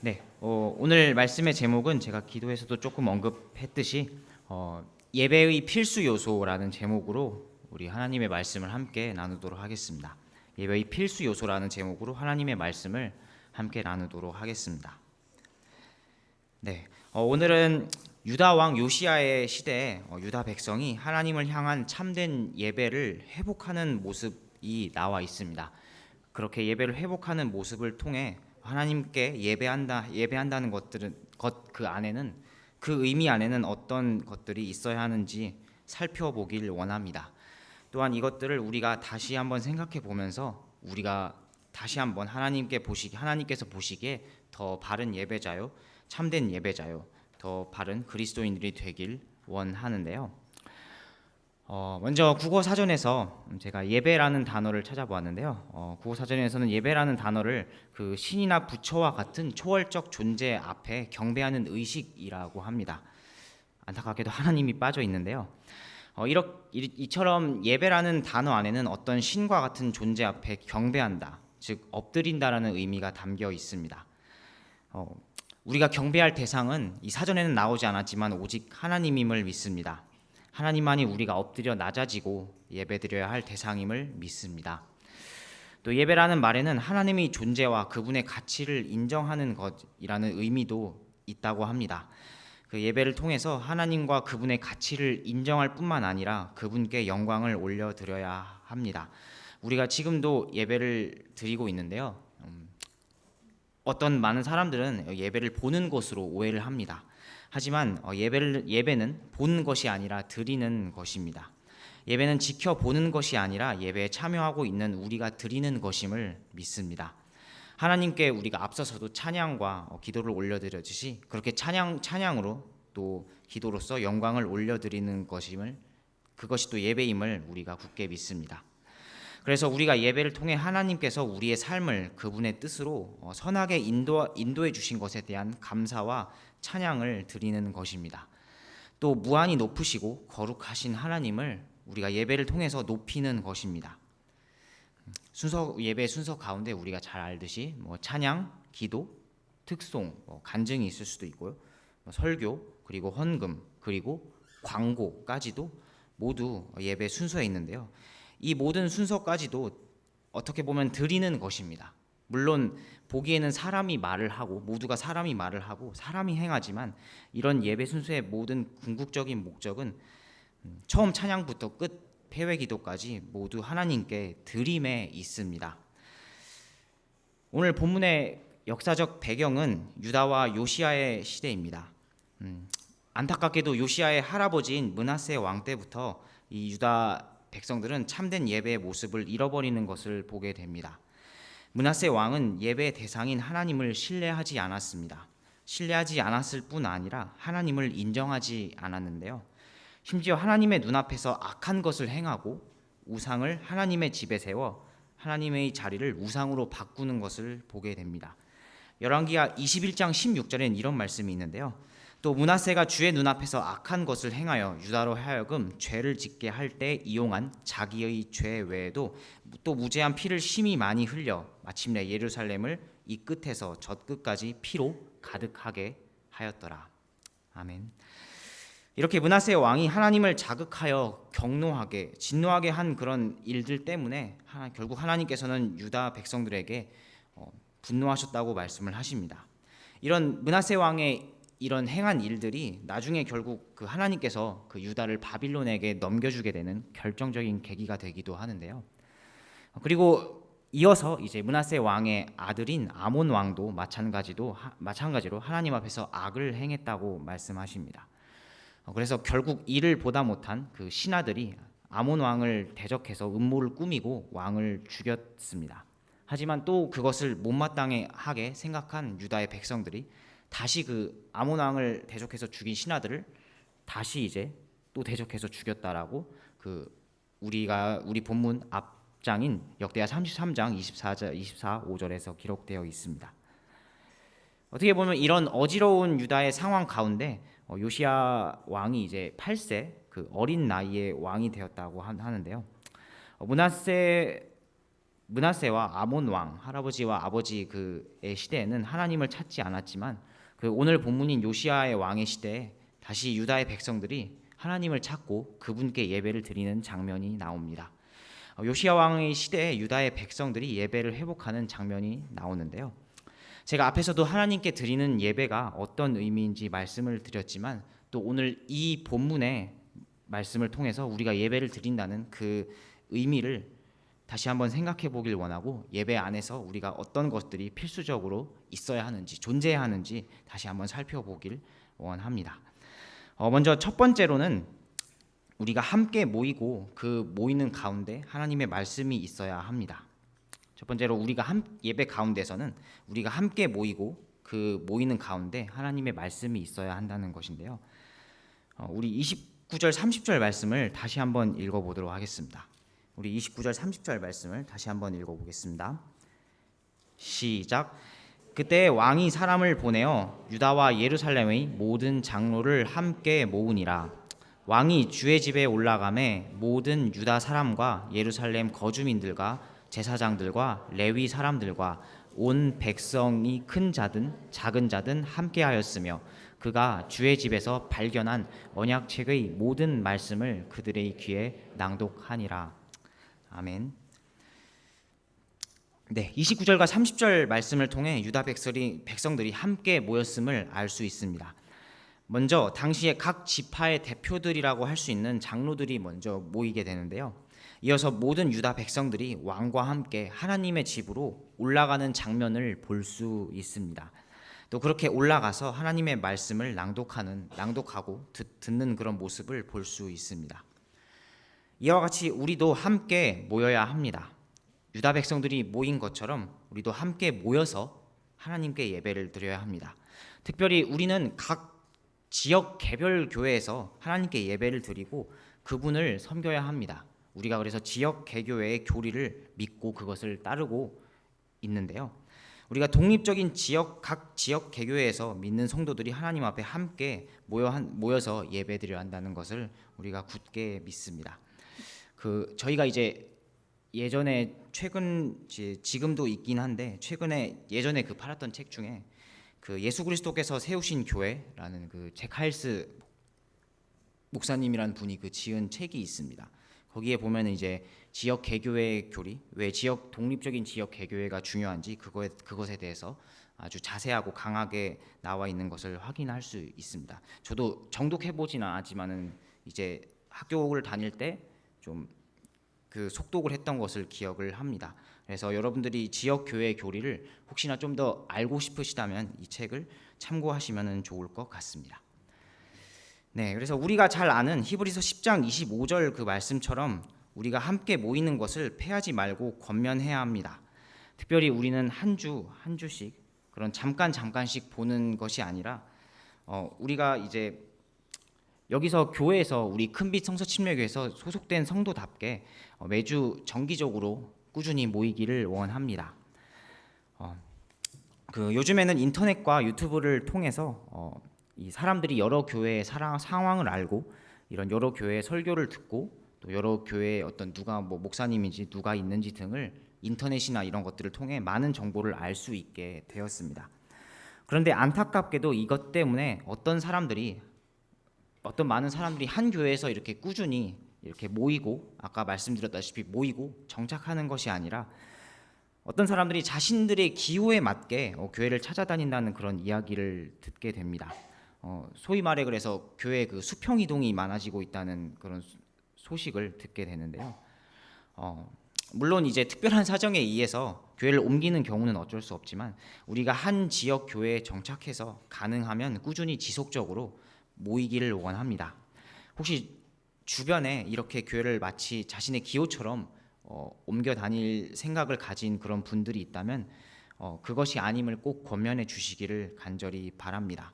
네, 오늘 말씀의 제목은 제가 기도에서도 조금 언급했듯이 예배의 필수 요소라는 제목으로 우리 하나님의 말씀을 함께 나누도록 하겠습니다. 예배의 필수 요소라는 제목으로 하나님의 말씀을 함께 나누도록 하겠습니다. 네, 오늘은 유다 왕 요시야의 시대에 유다 백성이 하나님을 향한 참된 예배를 회복하는 모습이 나와 있습니다. 그렇게 예배를 회복하는 모습을 통해 하나님께 예배한다는 그 안에는, 그 의미 안에는 어떤 것들이 있어야 하는지 살펴보길 원합니다. 또한 이것들을 우리가 다시 한번 생각해 보면서 우리가 다시 한번 하나님께서 보시기에 더 바른 예배자요, 참된 예배자요, 더 바른 그리스도인들이 되길 원하는데요. 먼저 국어 사전에서 제가 예배라는 단어를 찾아보았는데요. 국어 사전에서는 예배라는 단어를 그 신이나 부처와 같은 초월적 존재 앞에 경배하는 의식이라고 합니다. 안타깝게도 하나님이 빠져 있는데요. 이처럼 예배라는 단어 안에는 어떤 신과 같은 존재 앞에 경배한다, 즉 엎드린다라는 의미가 담겨 있습니다. 우리가 경배할 대상은 이 사전에는 나오지 않았지만 오직 하나님임을 믿습니다. 하나님만이 우리가 엎드려 낮아지고 예배드려야 할 대상임을 믿습니다. 또 예배라는 말에는 하나님의 존재와 그분의 가치를 인정하는 것이라는 의미도 있다고 합니다. 그 예배를 통해서 하나님과 그분의 가치를 인정할 뿐만 아니라 그분께 영광을 올려드려야 합니다. 우리가 지금도 예배를 드리고 있는데요. 어떤 많은 사람들은 예배를 보는 것으로 오해를 합니다. 하지만 예배는 보는 것이 아니라 드리는 것입니다. 예배는 지켜보는 것이 아니라 예배에 참여하고 있는 우리가 드리는 것임을 믿습니다. 하나님께 우리가 앞서서도 찬양과 기도를 올려드렸듯이 그렇게 찬양으로 또 기도로서 영광을 올려드리는 그것이 또 예배임을 우리가 굳게 믿습니다. 그래서 우리가 예배를 통해 하나님께서 우리의 삶을 그분의 뜻으로 선하게 인도해 주신 것에 대한 감사와 찬양을 드리는 것입니다. 또 무한히 높으시고 거룩하신 하나님을 우리가 예배를 통해서 높이는 것입니다. 예배 순서 가운데 우리가 잘 알듯이 찬양, 기도, 특송, 간증이 있을 수도 있고요. 설교, 그리고 헌금, 그리고 광고까지도 모두 예배 순서에 있는데요. 이 모든 순서까지도 어떻게 보면 드리는 것입니다. 물론 보기에는 모두가 사람이 말을 하고 사람이 행하지만 이런 예배 순서의 모든 궁극적인 목적은 처음 찬양부터 끝 폐회 기도까지 모두 하나님께 드림에 있습니다. 오늘 본문의 역사적 배경은 유다와 요시야의 시대입니다. 안타깝게도 요시야의 할아버지인 므낫세 왕 때부터 이 유다 백성들은 참된 예배의 모습을 잃어버리는 것을 보게 됩니다. 므낫세 왕은 예배의 대상인 하나님을 신뢰하지 않았습니다. 신뢰하지 않았을 뿐 아니라 하나님을 인정하지 않았는데요. 심지어 하나님의 눈앞에서 악한 것을 행하고 우상을 하나님의 집에 세워 하나님의 자리를 우상으로 바꾸는 것을 보게 됩니다. 열왕기하 21장 16절에는 이런 말씀이 있는데요. 또 므낫세가 주의 눈앞에서 악한 것을 행하여 유다로 하여금 죄를 짓게 할 때 이용한 자기의 죄 외에도 또 무죄한 피를 심히 많이 흘려 마침내 예루살렘을 이 끝에서 저 끝까지 피로 가득하게 하였더라. 아멘. 이렇게 므낫세 왕이 하나님을 자극하여 진노하게 한 그런 일들 때문에 결국 하나님께서는 유다 백성들에게 분노하셨다고 말씀을 하십니다. 이런 므낫세 왕의 이런 행한 일들이 나중에 결국 그 하나님께서 그 유다를 바빌론에게 넘겨주게 되는 결정적인 계기가 되기도 하는데요. 그리고 이어서 이제 므낫세 왕의 아들인 아몬 왕도 마찬가지로 하나님 앞에서 악을 행했다고 말씀하십니다. 그래서 결국 이를 보다 못한 그 신하들이 아몬 왕을 대적해서 음모를 꾸미고 왕을 죽였습니다. 하지만 또 그것을 못마땅하게 생각한 유다의 백성들이 다시 그 아몬 왕을 대적해서 죽인 신하들을 다시 이제 또 대적해서 죽였다라고 우리 본문 앞장인 역대하 33장 24-5절에서 기록되어 있습니다. 어떻게 보면 이런 어지러운 유다의 상황 가운데 요시야 왕이 이제 8세 그 어린 나이에 왕이 되었다고 하는데요. 므낫세 므낫세와 아몬 왕 할아버지와 아버지 그의 시대에는 하나님을 찾지 않았지만 그 오늘 본문인 요시아의 왕의 시대에 다시 유다의 백성들이 하나님을 찾고 그분께 예배를 드리는 장면이 나옵니다. 요시아 왕의 시대에 유다의 백성들이 예배를 회복하는 장면이 나오는데요. 제가 앞에서도 하나님께 드리는 예배가 어떤 의미인지 말씀을 드렸지만 또 오늘 이 본문의 말씀을 통해서 우리가 예배를 드린다는 그 의미를 다시 한번 생각해 보길 원하고 예배 안에서 우리가 어떤 것들이 필수적으로 있어야 하는지 존재해야 하는지 다시 한번 살펴보길 원합니다. 먼저 첫 번째로는 우리가 함께 모이고 그 모이는 가운데 하나님의 말씀이 있어야 합니다. 첫 번째로 우리가 예배 가운데서는 우리가 함께 모이고 그 모이는 가운데 하나님의 말씀이 있어야 한다는 것인데요. 우리 29절 30절 말씀을 다시 한번 읽어보도록 하겠습니다. 우리 29절 30절 말씀을 다시 한번 읽어보겠습니다. 시작. 그때 왕이 사람을 보내어 유다와 예루살렘의 모든 장로를 함께 모으니라. 왕이 주의 집에 올라가매 모든 유다 사람과 예루살렘 거주민들과 제사장들과 레위 사람들과 온 백성이 큰 자든 작은 자든 함께하였으며 그가 주의 집에서 발견한 언약책의 모든 말씀을 그들의 귀에 낭독하니라. 아멘. 네, 29절과 30절 말씀을 통해 유다 백성들이 함께 모였음을 알 수 있습니다. 먼저 당시에 각 지파의 대표들이라고 할 수 있는 장로들이 먼저 모이게 되는데요. 이어서 모든 유다 백성들이 왕과 함께 하나님의 집으로 올라가는 장면을 볼 수 있습니다. 또 그렇게 올라가서 하나님의 말씀을 낭독하고 듣는 그런 모습을 볼 수 있습니다. 이와 같이 우리도 함께 모여야 합니다. 유다 백성들이 모인 것처럼 우리도 함께 모여서 하나님께 예배를 드려야 합니다. 특별히 우리는 각 지역 개별 교회에서 하나님께 예배를 드리고 그분을 섬겨야 합니다. 우리가 그래서 지역 개교회의 교리를 믿고 그것을 따르고 있는데요. 우리가 독립적인 각 지역 개교회에서 믿는 성도들이 하나님 앞에 함께 모여서 예배드려야 한다는 것을 우리가 굳게 믿습니다. 저희가 이제 예전에 지금도 있긴 한데 최근에 예전에 팔았던 책 중에 예수 그리스도께서 세우신 교회라는 잭 하일스 목사님이라는 분이 지은 책이 있습니다. 거기에 보면 이제 지역 개교회 교리, 왜 독립적인 지역 개교회가 중요한지 그것에 대해서 아주 자세하고 강하게 나와 있는 것을 확인할 수 있습니다. 저도 정독해 보지는 않았지만은 이제 학교를 다닐 때 좀 속독을 했던 것을 기억을 합니다. 그래서 여러분들이 지역 교회 교리를 혹시나 좀 더 알고 싶으시다면 이 책을 참고하시면 좋을 것 같습니다. 네, 그래서 우리가 잘 아는 히브리서 10장 25절 말씀처럼 우리가 함께 모이는 것을 패하지 말고 권면해야 합니다. 특별히 우리는 한 주씩 그런 잠깐씩 보는 것이 아니라 우리가 이제 여기서 교회에서 우리 큰빛 성서 침례교회에서 소속된 성도답게 매주 정기적으로 꾸준히 모이기를 원합니다. 요즘에는 인터넷과 유튜브를 통해서 이 사람들이 여러 교회의 상황을 알고 이런 여러 교회의 설교를 듣고 또 여러 교회의 어떤 누가 목사님인지 누가 있는지 등을 인터넷이나 이런 것들을 통해 많은 정보를 알 수 있게 되었습니다. 그런데 안타깝게도 이것 때문에 어떤 많은 사람들이 한 교회에서 이렇게 꾸준히 이렇게 모이고 아까 말씀드렸다시피 모이고 정착하는 것이 아니라 어떤 사람들이 자신들의 기호에 맞게 교회를 찾아다닌다는 그런 이야기를 듣게 됩니다. 소위 말해 그래서 교회 수평 이동이 많아지고 있다는 그런 소식을 듣게 되는데요. 물론 이제 특별한 사정에 의해서 교회를 옮기는 경우는 어쩔 수 없지만 우리가 한 지역 교회에 정착해서 가능하면 꾸준히 지속적으로 모이기를 원합니다. 혹시 주변에 이렇게 교회를 마치 자신의 기호처럼 옮겨 다닐 생각을 가진 그런 분들이 있다면 그것이 아님을 꼭 권면해 주시기를 간절히 바랍니다.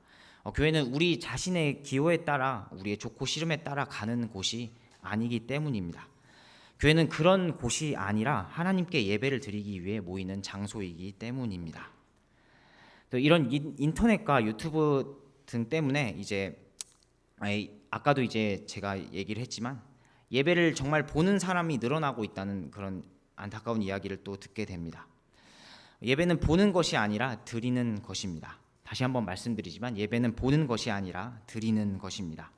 교회는 우리 자신의 기호에 따라 우리의 좋고 싫음에 따라 가는 곳이 아니기 때문입니다. 교회는 그런 곳이 아니라 하나님께 예배를 드리기 위해 모이는 장소이기 때문입니다. 또 이런 인터넷과 유튜브 등 때문에 이제 아까도 이제 제가 얘기를 했지만 예배를 정말 보는 사람이 늘어나고 있다는 그런 안타까운 이야기를 또 듣게 됩니다. 예배는 보는 것이 아니라 드리는 것입니다. 다시 한번 말씀드리지만 예배는 보는 것이 아니라 드리는 것입니다.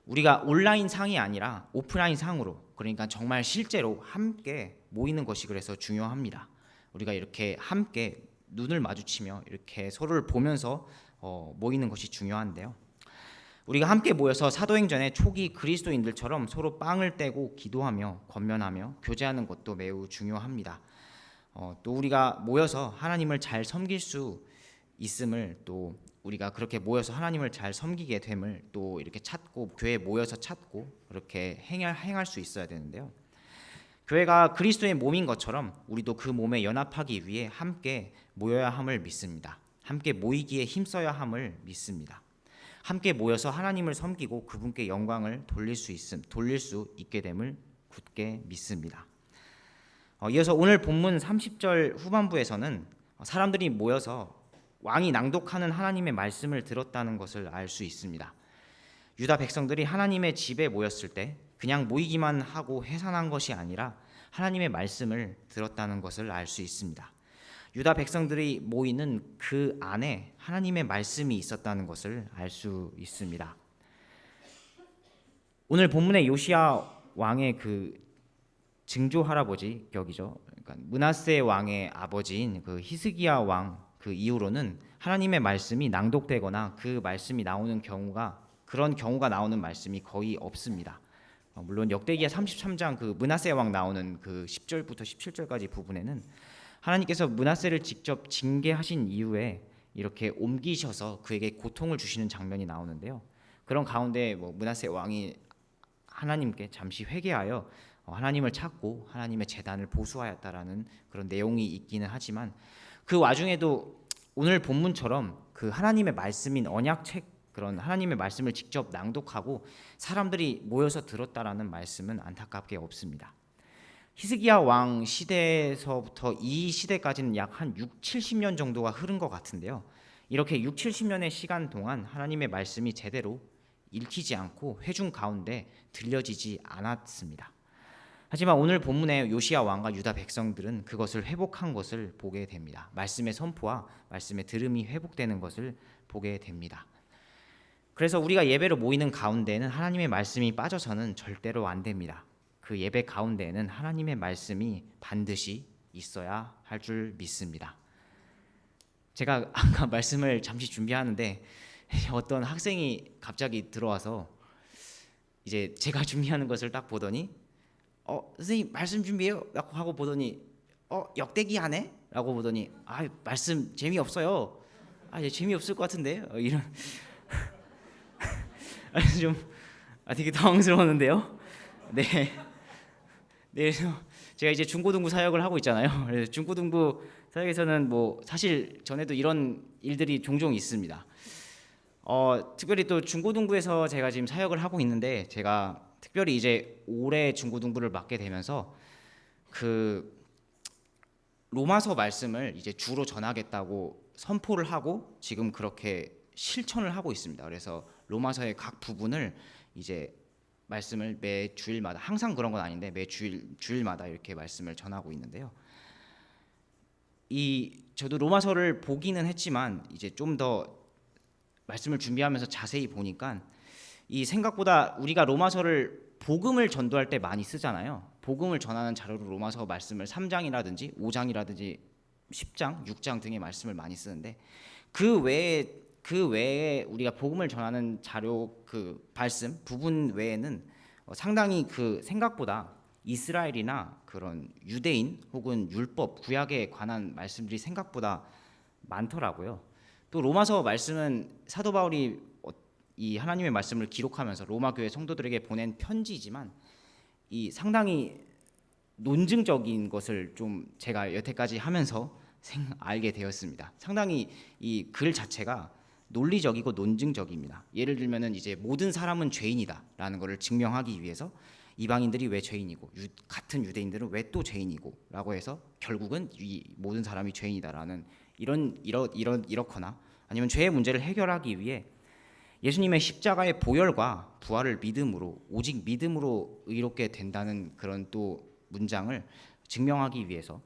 우리가 온라인 상이 아니라 오프라인 상으로, 그러니까 정말 실제로 함께 모이는 것이 그래서 중요합니다. 우리가 이렇게 함께 눈을 마주치며 이렇게 서로를 보면서 모이는 것이 중요한데요. 우리가 함께 모여서 사도행전의 초기 그리스도인들처럼 서로 빵을 떼고 기도하며 권면하며 교제하는 것도 매우 중요합니다. 또 우리가 모여서 하나님을 잘 섬길 수 있음을, 또 우리가 그렇게 모여서 하나님을 잘 섬기게 됨을 또 이렇게 찾고, 교회에 모여서 찾고 그렇게 행할 수 있어야 되는데요. 교회가 그리스도의 몸인 것처럼 우리도 그 몸에 연합하기 위해 함께 모여야 함을 믿습니다. 함께 모이기에 힘써야 함을 믿습니다. 함께 모여서 하나님을 섬기고 그분께 영광을 돌릴 수 있게 됨을 굳게 믿습니다. 이어서 오늘 본문 30절 후반부에서는 사람들이 모여서 왕이 낭독하는 하나님의 말씀을 들었다는 것을 알 수 있습니다. 유다 백성들이 하나님의 집에 모였을 때 그냥 모이기만 하고 해산한 것이 아니라 하나님의 말씀을 들었다는 것을 알 수 있습니다. 유다 백성들이 모이는 그 안에 하나님의 말씀이 있었다는 것을 알 수 있습니다. 오늘 본문의 요시야 왕의 그 증조 할아버지 격이죠. 그러니까 므낫세 왕의 아버지인 그 히스기야 왕 그 이후로는 하나님의 말씀이 낭독되거나 그 말씀이 나오는 그런 경우가 나오는 말씀이 거의 없습니다. 물론 역대기야 33장 그 므낫세 왕 나오는 그 10절부터 17절까지 부분에는 하나님께서 므낫세를 직접 징계하신 이후에 이렇게 옮기셔서 그에게 고통을 주시는 장면이 나오는데요. 그런 가운데 므낫세 왕이 하나님께 잠시 회개하여 하나님을 찾고 하나님의 제단을 보수하였다라는 그런 내용이 있기는 하지만, 그 와중에도 오늘 본문처럼 그 하나님의 말씀인 언약책, 그런 하나님의 말씀을 직접 낭독하고 사람들이 모여서 들었다라는 말씀은 안타깝게 없습니다. 히스기야 왕 시대에서부터 이 시대까지는 약 한 6, 70년 정도가 흐른 것 같은데요. 이렇게 6, 70년의 시간 동안 하나님의 말씀이 제대로 읽히지 않고 회중 가운데 들려지지 않았습니다. 하지만 오늘 본문의 요시야 왕과 유다 백성들은 그것을 회복한 것을 보게 됩니다. 말씀의 선포와 말씀의 들음이 회복되는 것을 보게 됩니다. 그래서 우리가 예배로 모이는 가운데는 하나님의 말씀이 빠져서는 절대로 안 됩니다. 그 예배 가운데에는 하나님의 말씀이 반드시 있어야 할 줄 믿습니다. 제가 아까 말씀을 잠시 준비하는데 어떤 학생이 갑자기 들어와서 이제 제가 준비하는 것을 딱 보더니 선생님 말씀 준비해요 라고 하고 보더니 역대기 하네? 라고 보더니 말씀 재미없어요. 이제 재미없을 것 같은데 이런 좀 되게 당황스러웠는데요. 네, 그래서 제가 이제 중고등부 사역을 하고 있잖아요. 그래서 중고등부 사역에서는 사실 전에도 이런 일들이 종종 있습니다. 특별히 또 중고등부에서 제가 지금 사역을 하고 있는데, 제가 특별히 이제 올해 중고등부를 맡게 되면서 그 로마서 말씀을 이제 주로 전하겠다고 선포를 하고 지금 그렇게 실천을 하고 있습니다. 그래서 로마서의 각 부분을 이제 말씀을 매 주일마다, 항상 그런 건 아닌데 매 주일마다 이렇게 말씀을 전하고 있는데요. 저도 로마서를 보기는 했지만 이제 좀 더 말씀을 준비하면서 자세히 보니까 생각보다 우리가 로마서를 복음을 전도할 때 많이 쓰잖아요. 복음을 전하는 자료로 로마서 말씀을 3장이라든지 5장이라든지 10장, 6장 등의 말씀을 많이 쓰는데, 그 외에 우리가 복음을 전하는 자료 그 말씀 부분 외에는 상당히 그 생각보다 이스라엘이나 그런 유대인 혹은 율법, 구약에 관한 말씀들이 생각보다 많더라고요. 또 로마서 말씀은 사도 바울이 이 하나님의 말씀을 기록하면서 로마 교회 성도들에게 보낸 편지이지만 상당히 논증적인 것을 좀 제가 여태까지 하면서 알게 되었습니다. 상당히 이 글 자체가 논리적이고 논증적입니다. 예를 들면은 이제 모든 사람은 죄인이다라는 것을 증명하기 위해서 이방인들이 왜 죄인이고 같은 유대인들은 왜 또 죄인이고라고 해서 결국은 이 모든 사람이 죄인이다라는 이렇거나, 아니면 죄의 문제를 해결하기 위해 예수님의 십자가의 보혈과 부활을 믿음으로, 오직 믿음으로 의롭게 된다는 그런 또 문장을 증명하기 위해서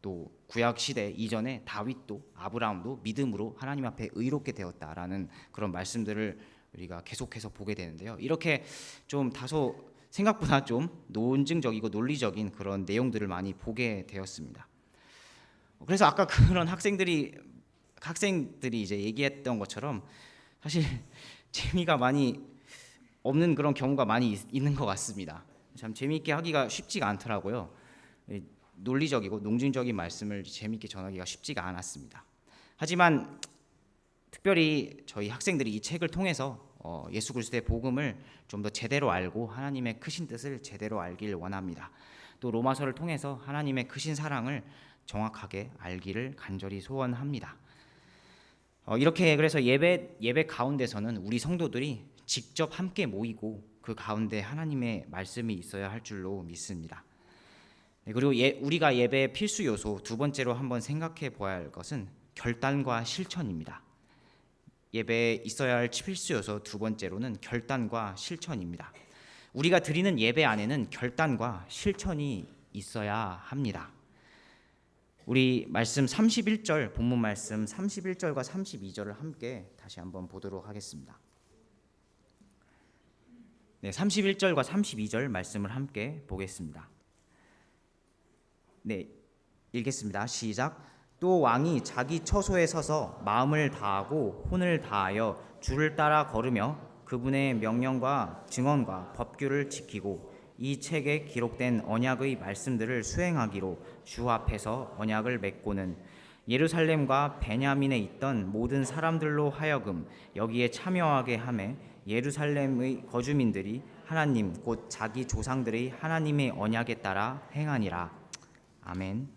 또 구약 시대 이전에 다윗도 아브라함도 믿음으로 하나님 앞에 의롭게 되었다라는 그런 말씀들을 우리가 계속해서 보게 되는데요. 이렇게 좀 다소 생각보다 좀 논증적이고 논리적인 그런 내용들을 많이 보게 되었습니다. 그래서 아까 그런 학생들이 이제 얘기했던 것처럼 사실 재미가 많이 없는 그런 경우가 많이 있는 것 같습니다. 참 재미있게 하기가 쉽지가 않더라고요. 논리적이고 농증적인 말씀을 재미있게 전하기가 쉽지가 않았습니다. 하지만 특별히 저희 학생들이 이 책을 통해서 예수 그리스도의 복음을 좀 더 제대로 알고 하나님의 크신 뜻을 제대로 알길 원합니다. 또 로마서를 통해서 하나님의 크신 사랑을 정확하게 알기를 간절히 소원합니다. 이렇게 그래서 예배 가운데서는 우리 성도들이 직접 함께 모이고 그 가운데 하나님의 말씀이 있어야 할 줄로 믿습니다. 그리고 우리가 예배의 필수 요소 두 번째로 한번 생각해 보아야 할 것은 결단과 실천입니다. 예배에 있어야 할 필수 요소 두 번째로는 결단과 실천입니다. 우리가 드리는 예배 안에는 결단과 실천이 있어야 합니다. 우리 말씀 31절 본문 말씀 31절과 32절을 함께 다시 한번 보도록 하겠습니다. 네, 31절과 32절 말씀을 함께 보겠습니다. 네, 읽겠습니다. 시작. 또 왕이 자기 처소에 서서 마음을 다하고 혼을 다하여 주를 따라 걸으며 그분의 명령과 증언과 법규를 지키고 이 책에 기록된 언약의 말씀들을 수행하기로 주 앞에서 언약을 맺고는 예루살렘과 베냐민에 있던 모든 사람들로 하여금 여기에 참여하게 하매 예루살렘의 거주민들이 하나님 곧 자기 조상들의 하나님의 언약에 따라 행하니라. 아멘.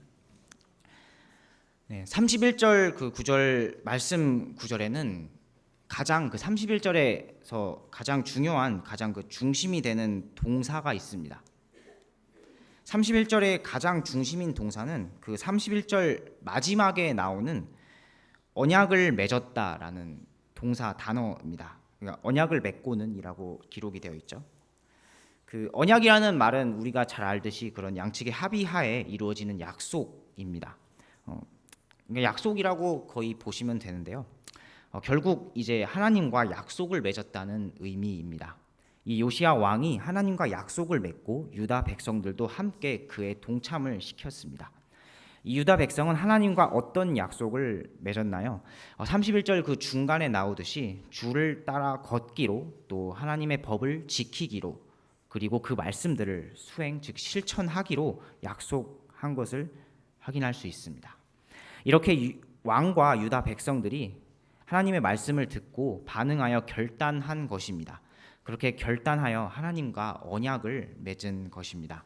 네, 31절 그 구절 말씀 구절에는 가장 그 31절에서 가장 중요한 가장 그 중심이 되는 동사가 있습니다. 31절의 가장 중심인 동사는 그 31절 마지막에 나오는 언약을 맺었다라는 동사 단어입니다. 그러니까 언약을 맺고는이라고 기록이 되어 있죠. 그 언약이라는 말은 우리가 잘 알듯이 그런 양측의 합의하에 이루어지는 약속입니다. 그러니까 약속이라고 거의 보시면 되는데요. 결국 이제 하나님과 약속을 맺었다는 의미입니다. 이 요시야 왕이 하나님과 약속을 맺고 유다 백성들도 함께 그에 동참을 시켰습니다. 이 유다 백성은 하나님과 어떤 약속을 맺었나요? 31절 그 중간에 나오듯이 주를 따라 걷기로 또 하나님의 법을 지키기로 그리고 그 말씀들을 수행 즉 실천하기로 약속한 것을 확인할 수 있습니다. 이렇게 왕과 유다 백성들이 하나님의 말씀을 듣고 반응하여 결단한 것입니다. 그렇게 결단하여 하나님과 언약을 맺은 것입니다.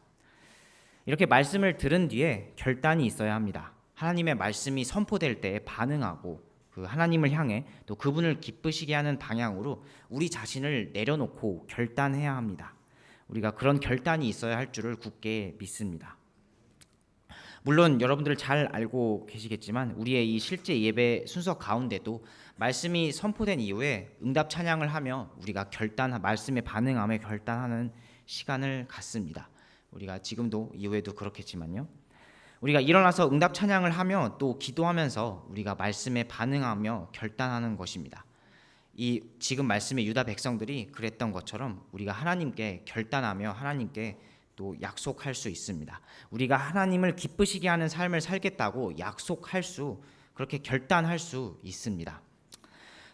이렇게 말씀을 들은 뒤에 결단이 있어야 합니다. 하나님의 말씀이 선포될 때에 반응하고 그 하나님을 향해 또 그분을 기쁘시게 하는 방향으로 우리 자신을 내려놓고 결단해야 합니다. 우리가 그런 결단이 있어야 할 줄을 굳게 믿습니다. 물론 여러분들 잘 알고 계시겠지만 우리의 이 실제 예배 순서 가운데도 말씀이 선포된 이후에 응답 찬양을 하며 우리가 말씀에 반응하며 결단하는 시간을 갖습니다. 우리가 지금도 이후에도 그렇겠지만요. 우리가 일어나서 응답 찬양을 하며 또 기도하면서 우리가 말씀에 반응하며 결단하는 것입니다. 이 지금 말씀의 유다 백성들이 그랬던 것처럼 우리가 하나님께 결단하며 하나님께 또 약속할 수 있습니다. 우리가 하나님을 기쁘시게 하는 삶을 살겠다고 그렇게 결단할 수 있습니다.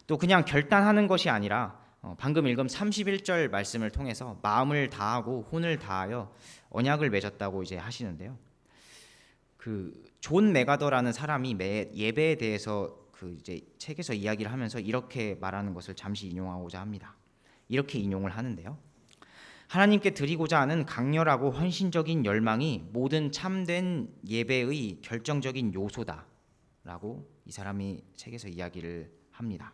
또 그냥 결단하는 것이 아니라 방금 읽은 31절 말씀을 통해서 마음을 다하고 혼을 다하여 언약을 맺었다고 이제 하시는데요. 그 존 메가더라는 사람이 예배에 대해서 그 이제 책에서 이야기를 하면서 이렇게 말하는 것을 잠시 인용하고자 합니다. 이렇게 인용을 하는데요. 하나님께 드리고자 하는 강렬하고 헌신적인 열망이 모든 참된 예배의 결정적인 요소다라고 이 사람이 책에서 이야기를 합니다.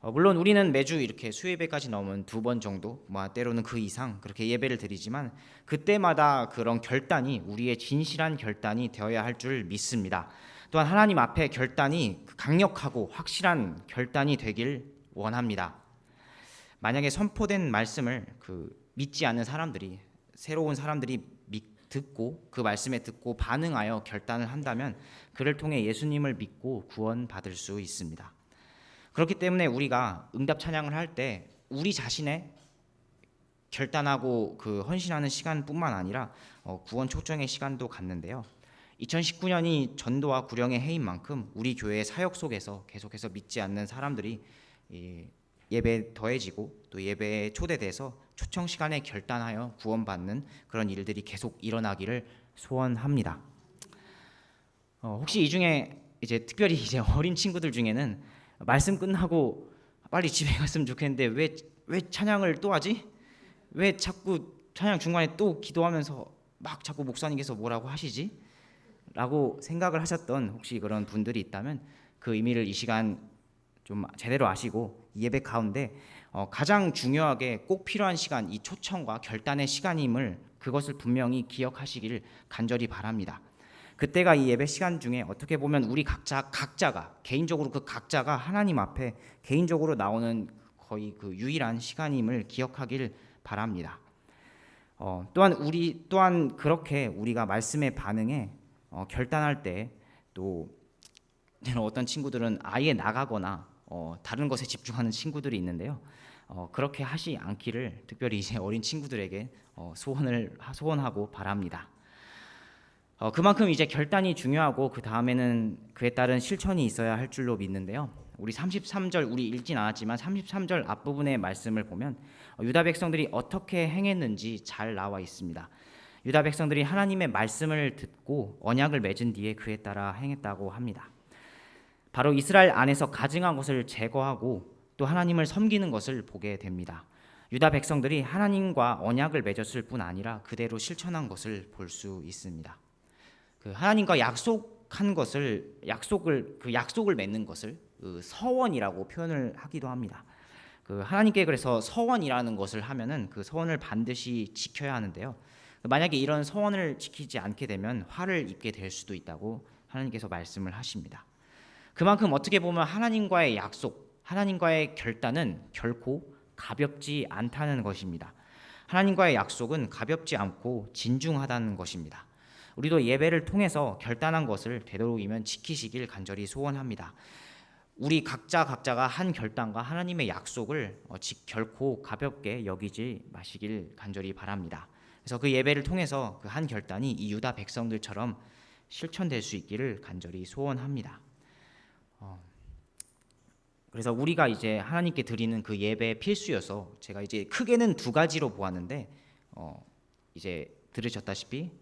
물론 우리는 매주 이렇게 수예배까지 나오면 2번 정도, 때로는 그 이상 그렇게 예배를 드리지만 그때마다 그런 결단이 우리의 진실한 결단이 되어야 할 줄 믿습니다. 또한 하나님 앞에 결단이 강력하고 확실한 결단이 되길 원합니다. 만약에 선포된 말씀을 믿지 않는 사람들이 새로운 사람들이 듣고 그 말씀에 듣고 반응하여 결단을 한다면 그를 통해 예수님을 믿고 구원받을 수 있습니다. 그렇기 때문에 우리가 응답 찬양을 할 때 우리 자신의 결단하고 그 헌신하는 시간뿐만 아니라 구원 초청의 시간도 갖는데요. 2019년이 전도와 구령의 해인 만큼 우리 교회의 사역 속에서 계속해서 믿지 않는 사람들이 예배에 더해지고 또 예배에 초대돼서 초청 시간에 결단하여 구원받는 그런 일들이 계속 일어나기를 소원합니다. 혹시 이 중에 이제 특별히 이제 어린 친구들 중에는 말씀 끝나고 빨리 집에 갔으면 좋겠는데 왜 찬양을 또 하지? 왜 자꾸 찬양 중간에 또 기도하면서 막 자꾸 목사님께서 뭐라고 하시지? 라고 생각을 하셨던 혹시 그런 분들이 있다면 그 의미를 이 시간 좀 제대로 아시고 예배 가운데 가장 중요하게 꼭 필요한 시간, 이 초청과 결단의 시간임을 그것을 분명히 기억하시길 간절히 바랍니다. 그때가 이 예배 시간 중에 어떻게 보면 우리 각자가 개인적으로 그 각자가 하나님 앞에 개인적으로 나오는 거의 그 유일한 시간임을 기억하길 바랍니다. 또한 그렇게 우리가 말씀에 반응해 결단할 때 또 어떤 친구들은 아예 나가거나 다른 것에 집중하는 친구들이 있는데요. 그렇게 하지 않기를 특별히 이제 어린 친구들에게 소원하고 바랍니다. 그만큼 이제 결단이 중요하고 그 다음에는 그에 따른 실천이 있어야 할 줄로 믿는데요. 우리 33절 우리 읽진 않았지만 33절 앞부분의 말씀을 보면 유다 백성들이 어떻게 행했는지 잘 나와 있습니다. 유다 백성들이 하나님의 말씀을 듣고 언약을 맺은 뒤에 그에 따라 행했다고 합니다. 바로 이스라엘 안에서 가증한 것을 제거하고 또 하나님을 섬기는 것을 보게 됩니다. 유다 백성들이 하나님과 언약을 맺었을 뿐 아니라 그대로 실천한 것을 볼 수 있습니다. 그 하나님과 약속을 맺는 것을 서원이라고 표현을 하기도 합니다. 그 하나님께 그래서 서원이라는 것을 하면은 그 서원을 반드시 지켜야 하는데요. 만약에 이런 서원을 지키지 않게 되면 화를 입게 될 수도 있다고 하나님께서 말씀을 하십니다. 그만큼 어떻게 보면 하나님과의 약속, 하나님과의 결단은 결코 가볍지 않다는 것입니다. 하나님과의 약속은 가볍지 않고 진중하다는 것입니다. 우리도 예배를 통해서 결단한 것을 되도록이면 지키시길 간절히 소원합니다. 우리 각자가 한 결단과 하나님의 약속을 결코 가볍게 여기지 마시길 간절히 바랍니다. 그래서 그 예배를 통해서 그 한 결단이 이 유다 백성들처럼 실천될 수 있기를 간절히 소원합니다. 그래서 우리가 이제 하나님께 드리는 그 예배 필수여서 제가 이제 크게는 두 가지로 보았는데 이제 들으셨다시피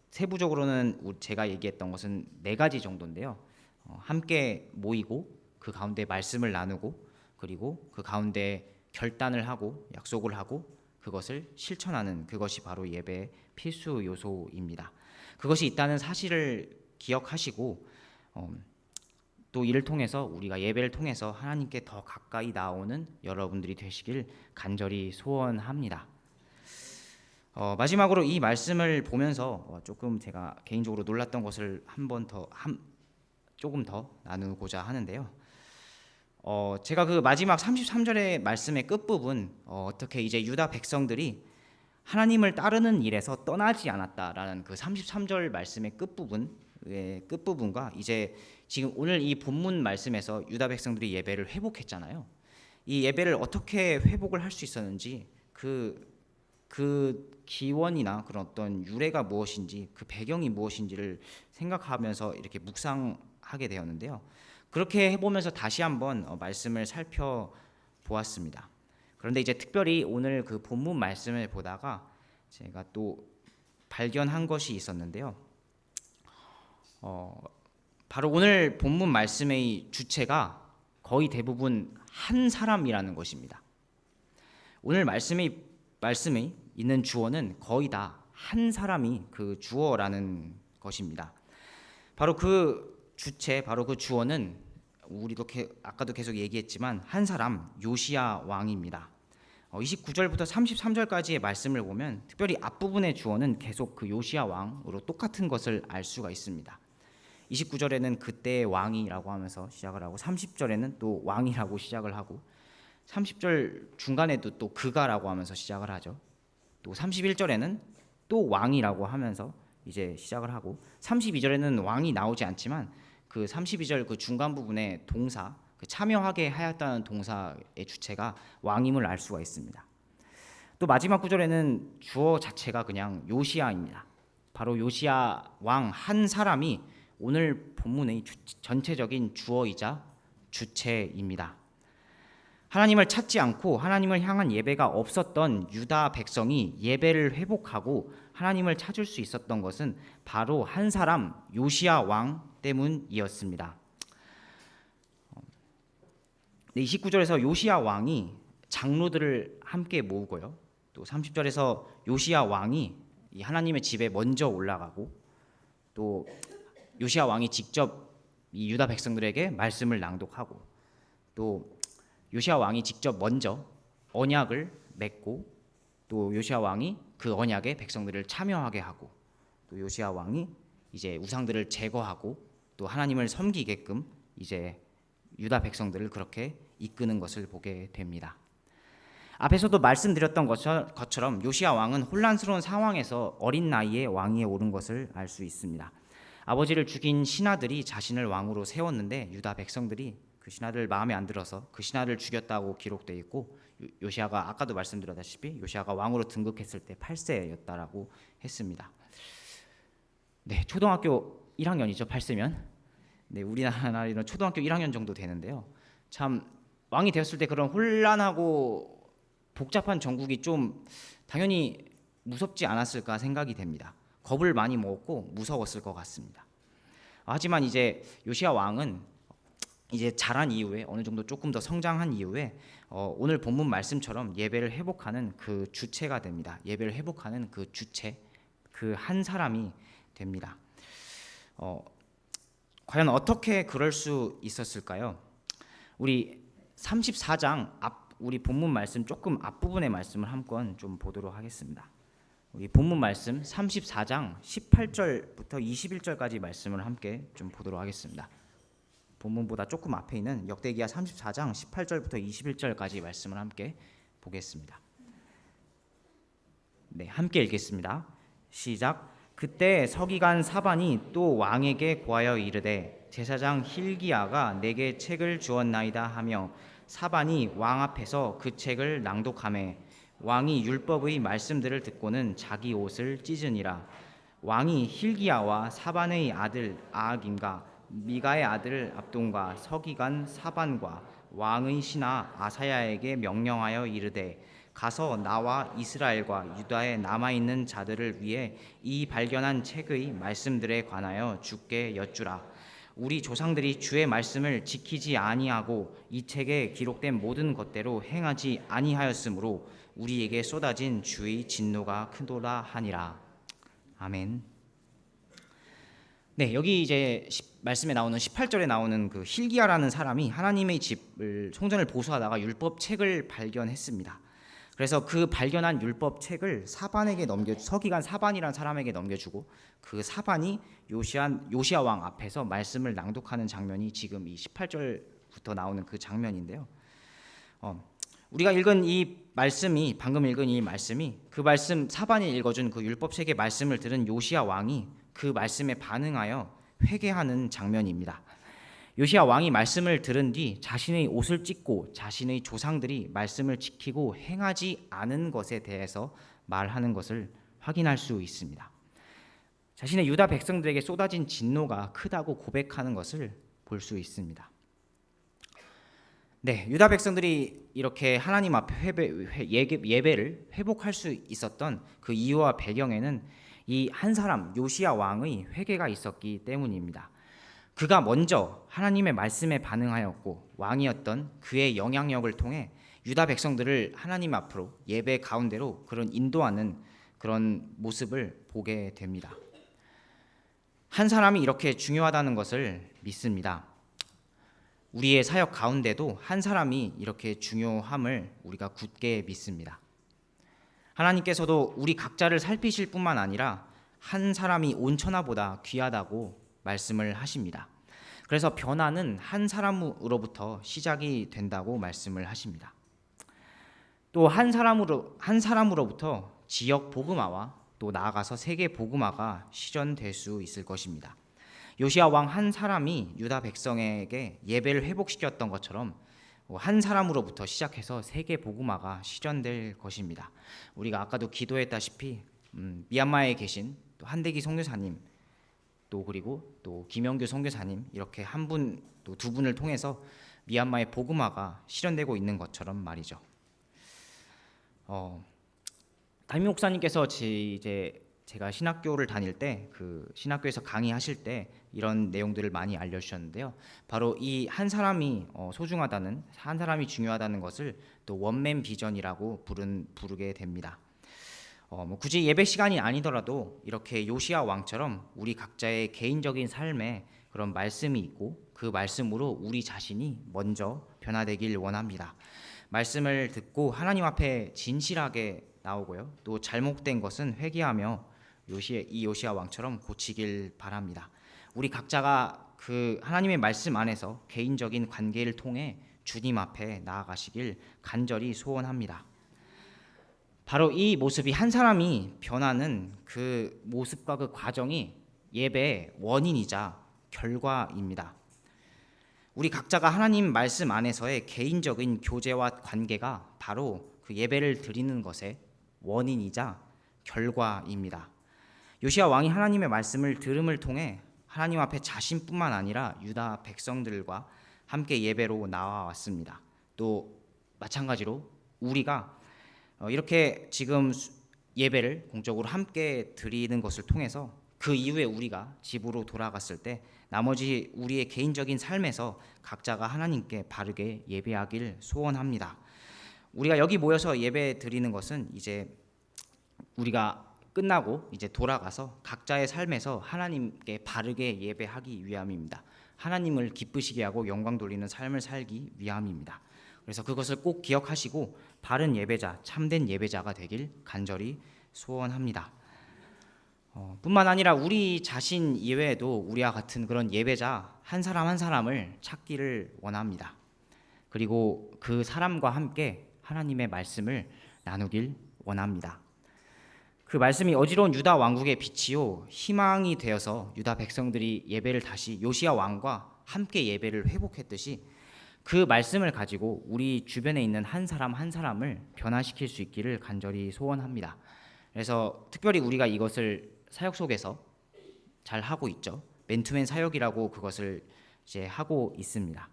세부적으로는 제가 얘기했던 것은 네 가지 정도인데요. 함께 모이고 그 가운데 말씀을 나누고 그리고 그 가운데 결단을 하고 약속을 하고 그것을 실천하는 그것이 바로 예배의 필수 요소입니다. 그것이 있다는 사실을 기억하시고 또 이를 통해서 우리가 예배를 통해서 하나님께 더 가까이 나오는 여러분들이 되시길 간절히 소원합니다. 마지막으로 이 말씀을 보면서 조금 제가 개인적으로 놀랐던 것을 조금 더 나누고자 하는데요. 제가 그 마지막 33절의 말씀의 끝부분 어떻게 이제 유다 백성들이 하나님을 따르는 일에서 떠나지 않았다라는 그 33절 말씀의 끝부분과 이제 지금 오늘 이 본문 말씀에서 유다 백성들이 예배를 회복했잖아요. 이 예배를 어떻게 회복을 할 수 있었는지 그 기원이나 그런 어떤 유래가 무엇인지 그 배경이 무엇인지를 생각하면서 이렇게 묵상하게 되었는데요. 그렇게 해보면서 다시 한번 말씀을 살펴보았습니다. 그런데 이제 특별히 오늘 그 본문 말씀을 보다가 제가 또 발견한 것이 있었는데요. 바로 오늘 본문 말씀의 주체가 거의 대부분 한 사람이라는 것입니다. 오늘 말씀이 있는 주어는 거의 다 한 사람이 그 주어라는 것입니다. 바로 그 주체, 바로 그 주어는 우리도 아까도 계속 얘기했지만 한 사람 요시야 왕입니다. 29절부터 33절까지의 말씀을 보면 특별히 앞부분의 주어는 계속 그 요시야 왕으로 똑같은 것을 알 수가 있습니다. 29절에는 그때의 왕이라고 하면서 시작을 하고 30절에는 또 왕이라고 시작을 하고 30절 중간에도 또 그가라고 하면서 시작을 하죠. 또 31절에는 또 왕이라고 하면서 이제 시작을 하고 32절에는 왕이 나오지 않지만 그 32절 그 중간 부분에 동사 그 참여하게 하였다는 동사의 주체가 왕임을 알 수가 있습니다. 또 마지막 구절에는 주어 자체가 그냥 요시야입니다. 바로 요시야 왕 한 사람이 오늘 본문의 전체적인 주어이자 주체입니다. 하나님을 찾지 않고 하나님을 향한 예배가 없었던 유다 백성이 예배를 회복하고 하나님을 찾을 수 있었던 것은 바로 한 사람 요시야 왕 때문이었습니다. 29절에서 요시야 왕이 장로들을 함께 모으고요. 또 30절에서 요시야 왕이 이 하나님의 집에 먼저 올라가고 또 요시야 왕이 직접 이 유다 백성들에게 말씀을 낭독하고 또 요시야 왕이 직접 먼저 언약을 맺고 또 요시야 왕이 그 언약에 백성들을 참여하게 하고 또 요시야 왕이 이제 우상들을 제거하고 또 하나님을 섬기게끔 이제 유다 백성들을 그렇게 이끄는 것을 보게 됩니다. 앞에서도 말씀드렸던 것처럼 요시야 왕은 혼란스러운 상황에서 어린 나이에 왕위에 오른 것을 알 수 있습니다. 아버지를 죽인 신하들이 자신을 왕으로 세웠는데 유다 백성들이 그 신하들 마음에 안 들어서 그 신하를 죽였다고 기록되어 있고 요시야가 아까도 말씀드렸다시피 요시야가 왕으로 등극했을 때 8세였다라고 했습니다. 네, 초등학교 1학년이죠. 8세면. 네, 우리나라는 초등학교 1학년 정도 되는데요. 참 왕이 되었을 때 그런 혼란하고 복잡한 정국이 좀 당연히 무섭지 않았을까 생각이 됩니다. 겁을 많이 먹었고 무서웠을 것 같습니다. 하지만 이제 요시야 왕은 이제 자란 이후에 어느 정도 조금 더 성장한 이후에 오늘 본문 말씀처럼 예배를 회복하는 그 주체가 됩니다. 예배를 회복하는 그 주체, 그 한 사람이 됩니다. 과연 어떻게 그럴 수 있었을까요? 우리 34장 우리 본문 말씀 조금 앞부분의 말씀을 한번 좀 보도록 하겠습니다. 우리 본문 말씀 34장 18절부터 21절까지 말씀을 함께 좀 보도록 하겠습니다. 본문보다 조금 앞에 있는 역대기야 34장 18절부터 21절까지 말씀을 함께 보겠습니다. 네, 함께 읽겠습니다. 시작. 그때 서기관 사반이 또 왕에게 고하여 이르되 제사장 힐기야가 내게 책을 주었나이다 하며 사반이 왕 앞에서 그 책을 낭독하매 왕이 율법의 말씀들을 듣고는 자기 옷을 찢으니라. 왕이 힐기야와 사반의 아들 아하김과 미가의 아들 압돈과 서기관 사반과 왕의 신하 아사야에게 명령하여 이르되 가서 나와 이스라엘과 유다에 남아있는 자들을 위해 이 발견한 책의 말씀들에 관하여 주께 여쭈라. 우리 조상들이 주의 말씀을 지키지 아니하고 이 책에 기록된 모든 것대로 행하지 아니하였으므로 우리에게 쏟아진 주의 진노가 크도다 하니라. 아멘. 네, 여기 이제 말씀에 나오는 18절에 나오는 그 힐기야라는 사람이 하나님의 집을 성전을 보수하다가 율법 책을 발견했습니다. 그래서 그 발견한 율법 책을 사반에게 서기관 사반이라는 사람에게 넘겨주고 그 사반이 요시야 왕 앞에서 말씀을 낭독하는 장면이 지금 이 18절부터 나오는 그 장면인데요. 우리가 읽은 이 말씀이 방금 읽은 이 말씀이 그 말씀 사반이 읽어준 그 율법 책의 말씀을 들은 요시야 왕이 그 말씀에 반응하여 회개하는 장면입니다. 요시야 왕이 말씀을 들은 뒤 자신의 옷을 찢고 자신의 조상들이 말씀을 지키고 행하지 않은 것에 대해서 말하는 것을 확인할 수 있습니다. 자신의 유다 백성들에게 쏟아진 진노가 크다고 고백하는 것을 볼 수 있습니다. 네, 유다 백성들이 이렇게 하나님 앞에 예배를 회복할 수 있었던 그 이유와 배경에는 이 한 사람 요시야 왕의 회개가 있었기 때문입니다. 그가 먼저 하나님의 말씀에 반응하였고 왕이었던 그의 영향력을 통해 유다 백성들을 하나님 앞으로 예배 가운데로 그런 인도하는 그런 모습을 보게 됩니다. 한 사람이 이렇게 중요하다는 것을 믿습니다. 우리의 사역 가운데도 한 사람이 이렇게 중요함을 우리가 굳게 믿습니다. 하나님께서도 우리 각자를 살피실 뿐만 아니라 한 사람이 온 천하보다 귀하다고 말씀을 하십니다. 그래서 변화는 한 사람으로부터 시작이 된다고 말씀을 하십니다. 또 한 사람으로부터 지역 복음화와 또 나아가서 세계 복음화가 실현될 수 있을 것입니다. 요시야 왕 한 사람이 유다 백성에게 예배를 회복시켰던 것처럼 한 사람으로부터 시작해서 세계 복음화가 실현될 것입니다. 우리가 아까도 기도했다시피 미얀마에 계신 또 한대기 선교사님, 또 그리고 또 김영규 선교사님, 이렇게 한 분 또 두 분을 통해서 미얀마의 복음화가 실현되고 있는 것처럼 말이죠. 담임 목사님께서 제가 신학교를 다닐 때 그 신학교에서 강의하실 때 이런 내용들을 많이 알려주셨는데요. 바로 이 한 사람이 소중하다는, 한 사람이 중요하다는 것을 또 원맨 비전이라고 부르게 됩니다. 굳이 예배 시간이 아니더라도 이렇게 요시야 왕처럼 우리 각자의 개인적인 삶에 그런 말씀이 있고 그 말씀으로 우리 자신이 먼저 변화되길 원합니다. 말씀을 듣고 하나님 앞에 진실하게 나오고요. 또 잘못된 것은 회개하며 이 요시야 왕처럼 고치길 바랍니다. 우리 각자가 그 하나님의 말씀 안에서 개인적인 관계를 통해 주님 앞에 나아가시길 간절히 소원합니다. 바로 이 모습이, 한 사람이 변하는 그 모습과 그 과정이 예배의 원인이자 결과입니다. 우리 각자가 하나님 말씀 안에서의 개인적인 교제와 관계가 바로 그 예배를 드리는 것의 원인이자 결과입니다. 요시야 왕이 하나님의 말씀을 들음을 통해 하나님 앞에 자신뿐만 아니라 유다 백성들과 함께 예배로 나와왔습니다. 또 마찬가지로 우리가 이렇게 지금 예배를 공적으로 함께 드리는 것을 통해서 그 이후에 우리가 집으로 돌아갔을 때 나머지 우리의 개인적인 삶에서 각자가 하나님께 바르게 예배하길 소원합니다. 우리가 여기 모여서 예배 드리는 것은 이제 우리가 끝나고 이제 돌아가서 각자의 삶에서 하나님께 바르게 예배하기 위함입니다. 하나님을 기쁘시게 하고 영광 돌리는 삶을 살기 위함입니다. 그래서 그것을 꼭 기억하시고 바른 예배자, 참된 예배자가 되길 간절히 소원합니다. 뿐만 아니라 우리 자신 이외에도 우리와 같은 그런 예배자 한 사람 한 사람을 찾기를 원합니다. 그리고 그 사람과 함께 하나님의 말씀을 나누길 원합니다. 그 말씀이 어지러운 유다 왕국의 빛이요 희망이 되어서 유다 백성들이 예배를 다시 요시야 왕과 함께 예배를 회복했듯이 그 말씀을 가지고 우리 주변에 있는 한 사람 한 사람을 변화시킬 수 있기를 간절히 소원합니다. 그래서 특별히 우리가 이것을 사역 속에서 잘 하고 있죠. 맨투맨 사역이라고 그것을 이제 하고 있습니다.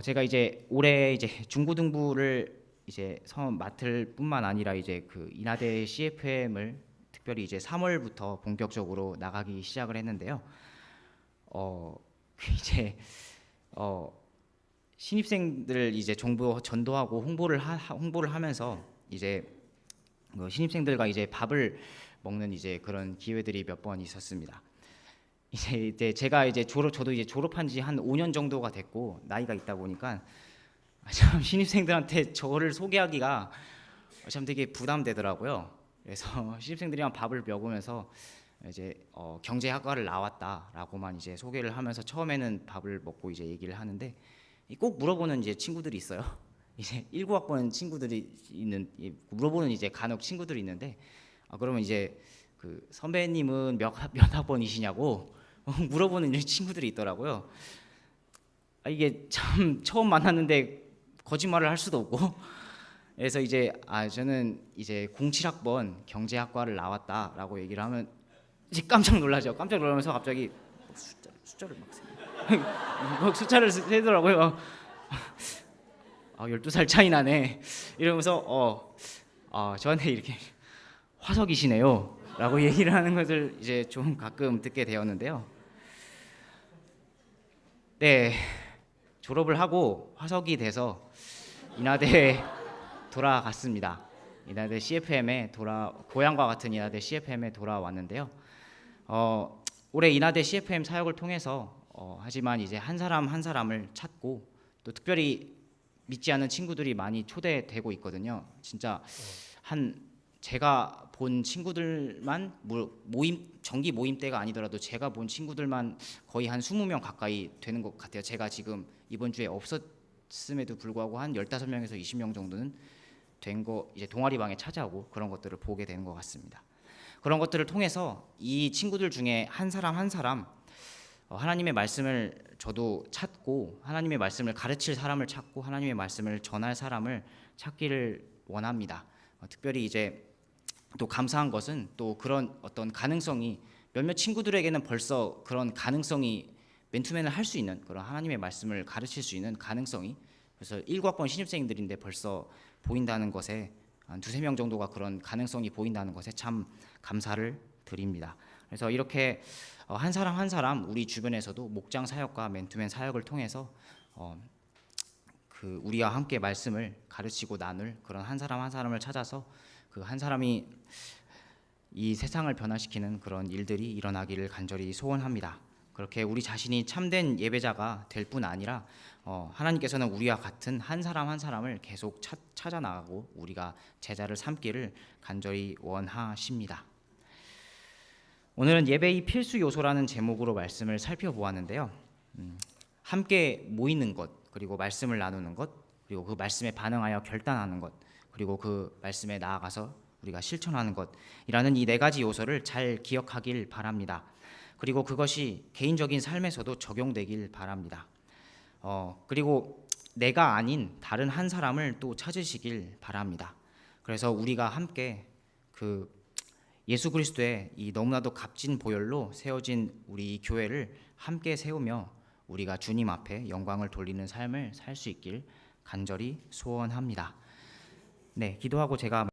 제가 이제 올해 이제 중고등부를 이제 맡을 뿐만 아니라 이제 그 인하대 CFM을 특별히 이제 3월부터 본격적으로 나가기 시작을 했는데요. 이제 신입생들 이제 정보 전도하고 홍보를 하면서 이제 신입생들과 이제 밥을 먹는 이제 그런 기회들이 몇 번 있었습니다. 이제 제가 이제 저도 이제 졸업한 지 한 5년 정도가 됐고 나이가 있다 보니까 참 신입생들한테 저를 소개하기가 참 되게 부담되더라고요. 그래서 신입생들이랑 밥을 먹으면서 이제 경제학과를 나왔다라고만 이제 소개를 하면서 처음에는 밥을 먹고 이제 얘기를 하는데 꼭 물어보는 이제 친구들이 있어요. 이제 19학번 친구들이 물어보는 이제 간혹 친구들이 있는데 그러면 이제 그 선배님은 몇 학번이시냐고 물어보는 이제 친구들이 있더라고요. 이게 참 처음 만났는데 거짓말을 할 수도 없고 그래서 이제 저는 이제 07학번 경제학과를 나왔다라고 얘기를 하면 이제 깜짝 놀라죠. 깜짝 놀라면서 갑자기 숫자를 막 숫자를 세더라고요. 12살 차이 나네 이러면서 저한테 이렇게 화석이시네요 라고 얘기를 하는 것을 이제 좀 가끔 듣게 되었는데요. 네, 졸업을 하고 화석이 돼서 인하대에 돌아갔습니다. 인하대 CFM에 고향과 같은 인하대 CFM에 돌아왔는데요. 올해 인하대 CFM 사역을 통해서 하지만 이제 한 사람 한 사람을 찾고 또 특별히 믿지 않는 친구들이 많이 초대되고 있거든요. 진짜 제가 본 친구들만 정기 모임 때가 아니더라도 제가 본 친구들만 거의 한 20명 가까이 되는 것 같아요. 제가 지금 이번 주에 없었음에도 불구하고 한 15명에서 20명 정도는 된 거 이제 동아리방에 찾아오고 그런 것들을 보게 되는 것 같습니다. 그런 것들을 통해서 이 친구들 중에 한 사람 한 사람 하나님의 말씀을 저도 찾고 하나님의 말씀을 가르칠 사람을 찾고 하나님의 말씀을 전할 사람을 찾기를 원합니다. 특별히 이제 또 감사한 것은 또 그런 어떤 가능성이 몇몇 친구들에게는 벌써 그런 가능성이 맨투맨을 할 수 있는 그런 하나님의 말씀을 가르칠 수 있는 가능성이 그래서 1학번 신입생들인데 벌써 보인다는 것에 한 두세 명 정도가 그런 가능성이 보인다는 것에 참 감사를 드립니다. 그래서 이렇게 한 사람 한 사람 우리 주변에서도 목장 사역과 맨투맨 사역을 통해서 그 우리와 함께 말씀을 가르치고 나눌 그런 한 사람 한 사람을 찾아서 그 한 사람이 이 세상을 변화시키는 그런 일들이 일어나기를 간절히 소원합니다. 그렇게 우리 자신이 참된 예배자가 될 뿐 아니라 하나님께서는 우리와 같은 한 사람 한 사람을 계속 찾아 나가고 우리가 제자를 삼기를 간절히 원하십니다. 오늘은 예배의 필수 요소라는 제목으로 말씀을 살펴보았는데요. 함께 모이는 것, 그리고 말씀을 나누는 것, 그리고 그 말씀에 반응하여 결단하는 것, 그리고 그 말씀에 나아가서 우리가 실천하는 것이라는 이 네 가지 요소를 잘 기억하길 바랍니다. 그리고 그것이 개인적인 삶에서도 적용되길 바랍니다. 그리고 내가 아닌 다른 한 사람을 또 찾으시길 바랍니다. 그래서 우리가 함께 그 예수 그리스도의 이 너무나도 값진 보혈로 세워진 우리 교회를 함께 세우며 우리가 주님 앞에 영광을 돌리는 삶을 살 수 있길 간절히 소원합니다. 네, 기도하고 제가